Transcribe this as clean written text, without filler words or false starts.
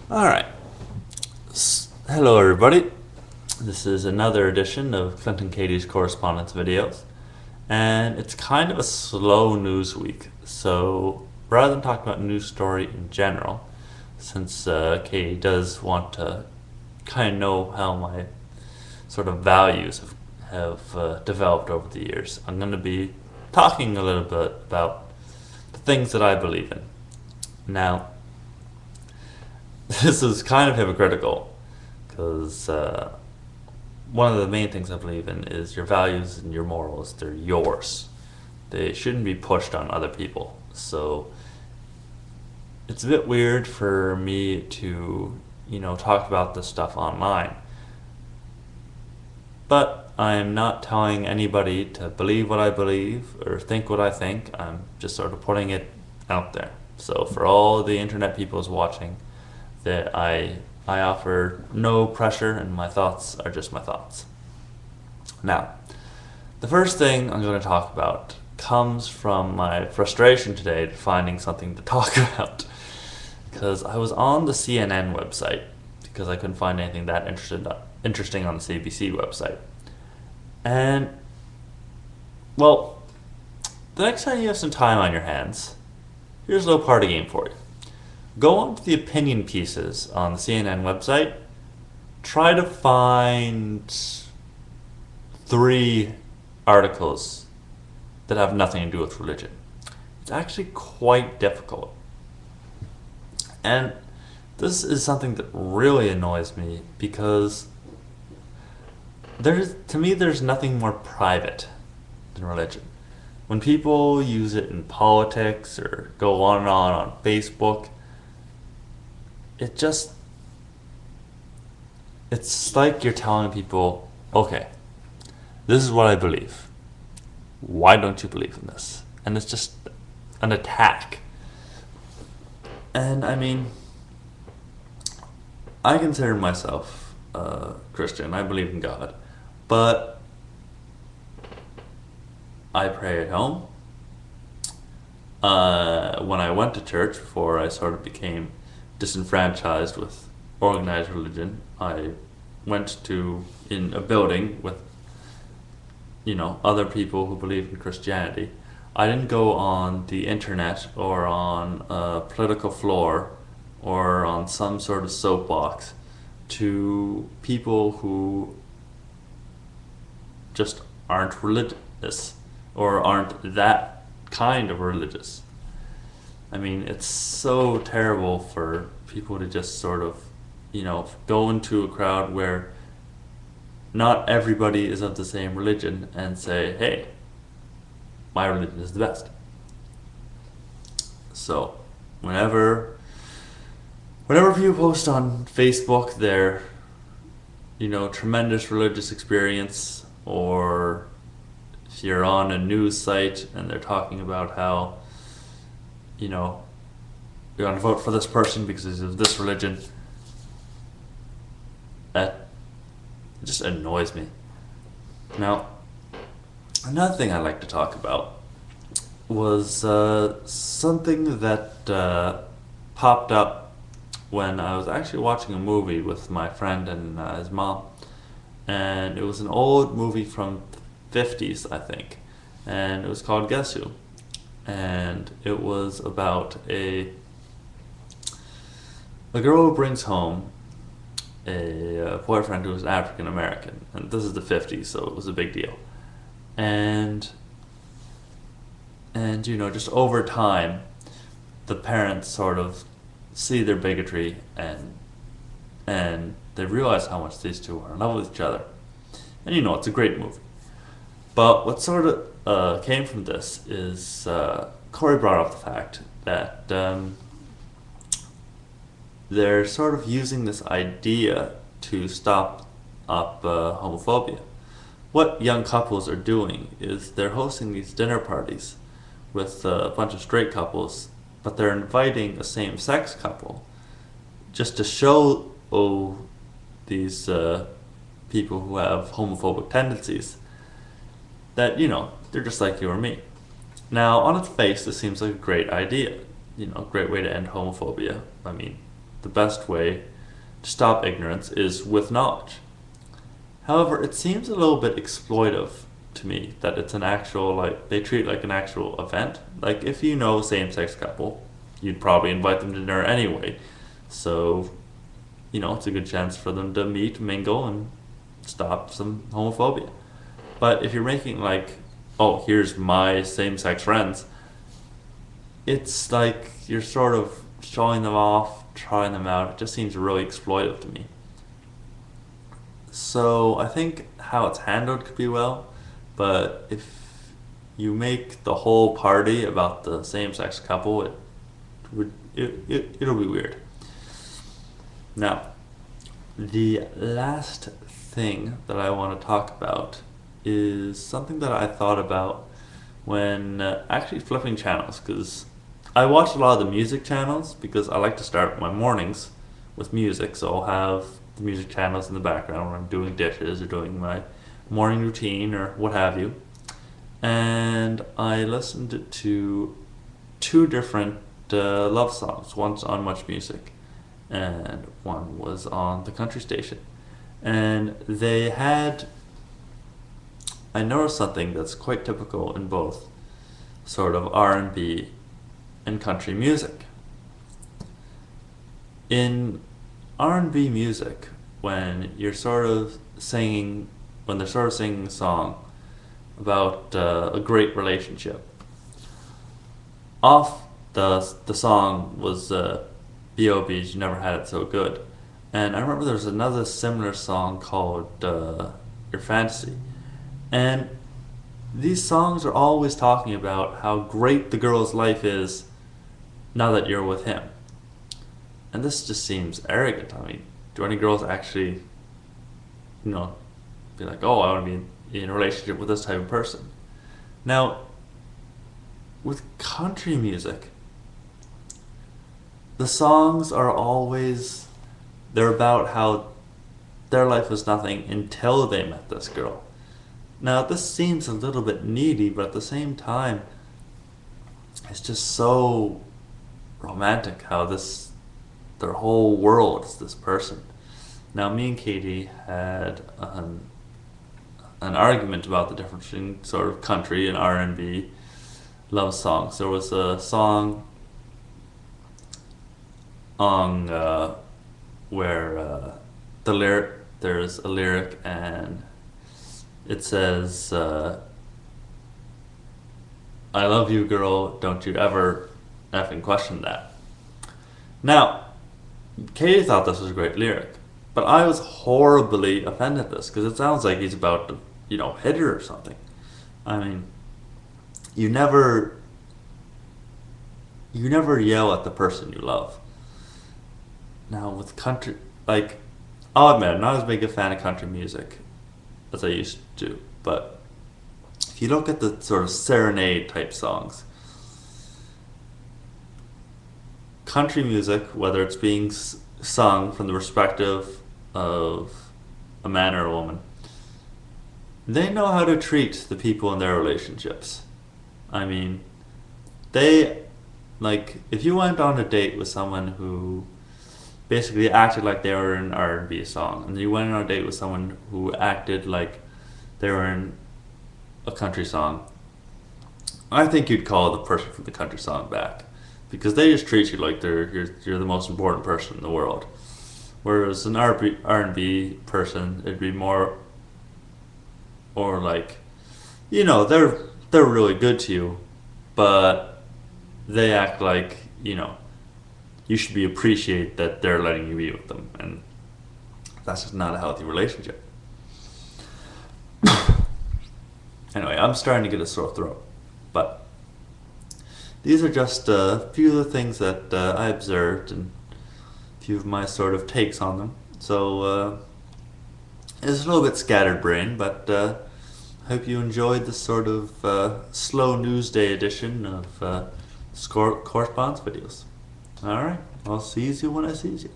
Alright, hello everybody. This is another edition of Clint and Katie's correspondence videos, and it's kind of a slow news week. So rather than talk about news story in general, since Katie does want to kind of know how my sort of values have developed over the years, I'm going to be talking a little bit about the things that I believe in. Now, this is kind of hypocritical because one of the main things I believe in is your values and your morals. They're yours. They shouldn't be pushed on other people. So it's a bit weird for me to, talk about this stuff online. But I'm not telling anybody to believe what I believe or think what I think. I'm just sort of putting it out there. So for all the internet peoples watching, that I offer no pressure and my thoughts are just my thoughts. Now, the first thing I'm going to talk about comes from my frustration today finding something to talk about. Because I was on the CNN website because I couldn't find anything that interesting on the CBC website. And, well, the next time you have some time on your hands, here's a little party game for you. Go on to the opinion pieces on the CNN website. Try to find 3 articles that have nothing to do with religion. It's actually quite difficult. And this is something that really annoys me because to me there's nothing more private than religion. When people use it in politics or go on and on Facebook, it's like you're telling people, okay, this is what I believe. Why don't you believe in this? And it's just an attack. And I mean, I consider myself a Christian. I believe in God. But I pray at home. When I went to church before I sort of became disenfranchised with organized religion, I went in a building with other people who believe in Christianity. I didn't go on the internet or on a political floor or on some sort of soapbox to people who just aren't religious or aren't that kind of religious. I mean, it's so terrible for people to just sort of, go into a crowd where not everybody is of the same religion and say, hey, my religion is the best. So, whenever people post on Facebook their, tremendous religious experience, or if you're on a news site and they're talking about how you're going to vote for this person because he's of this religion, that just annoys me. Now, another thing I'd like to talk about was something that popped up when I was actually watching a movie with my friend and his mom. And it was an old movie from the 50s, I think. And it was called Guess Who? And it was about a girl who brings home a boyfriend who was African American, and this is the 50s, so it was a big deal. And just over time, the parents sort of see their bigotry and they realize how much these two are in love with each other. And it's a great movie. But what sort of came from this is Corey brought up the fact that they're sort of using this idea to stop up homophobia. What young couples are doing is they're hosting these dinner parties with a bunch of straight couples, but they're inviting a same-sex couple just to show these people who have homophobic tendencies that, they're just like you or me. Now, on its face, this seems like a great idea, great way to end homophobia. I mean, the best way to stop ignorance is with knowledge. However, it seems a little bit exploitive to me that it's an actual, like, they treat it like an actual event. Like, if you know a same-sex couple, you'd probably invite them to dinner anyway. So, it's a good chance for them to meet, mingle, and stop some homophobia. But if you're making like, oh, here's my same-sex friends, it's like you're sort of showing them off, trying them out. It just seems really exploitive to me. So I think how it's handled could be well, but if you make the whole party about the same-sex couple, it'll be weird. Now, the last thing that I want to talk about is something that I thought about when actually flipping channels, because I watch a lot of the music channels because I like to start my mornings with music, so I'll have the music channels in the background when I'm doing dishes or doing my morning routine or what have you. And I listened to two different love songs. One's on Much Music and one was on the country station. And I noticed something that's quite typical in both sort of R&B and country music. In R&B music, when they're sort of singing a song about a great relationship, off the song was B.O.B.'s You Never Had It So Good. And I remember there was another similar song called Your Fantasy. And these songs are always talking about how great the girl's life is now that you're with him. And this just seems arrogant. I mean, do any girls actually, be like, oh, I want to be in a relationship with this type of person? Now, with country music, the songs are always, they're about how their life was nothing until they met this girl. Now, this seems a little bit needy, but at the same time, it's just so romantic how their whole world is this person. Now, me and Katie had an argument about the difference between sort of country and R&B love songs. There was a song on where there's a lyric and it says, I love you, girl, don't you ever effing question that. Now, Katie thought this was a great lyric, but I was horribly offended at this because it sounds like he's about to, hit her or something. I mean, you never yell at the person you love. Now, with country, like, I'll admit, I'm not as big a fan of country music as I used to, but if you look at the sort of serenade type songs, country music, whether it's being sung from the perspective of a man or a woman, they know how to treat the people in their relationships. I mean, if you went on a date with someone who basically acted like they were in an R&B song, and you went on a date with someone who acted like they were in a country song, I think you'd call the person from the country song back, because they just treat you like you're the most important person in the world. Whereas an R&B person, it'd be more, or like, they're really good to you, but they act like, you should appreciate that they're letting you be with them, and that's just not a healthy relationship. Anyway, I'm starting to get a sore throat, but these are just a few of the things that I observed and a few of my sort of takes on them. So it's a little bit scatterbrained, but I hope you enjoyed this sort of slow news day edition of correspondence videos. Alright, I'll see you when I see you.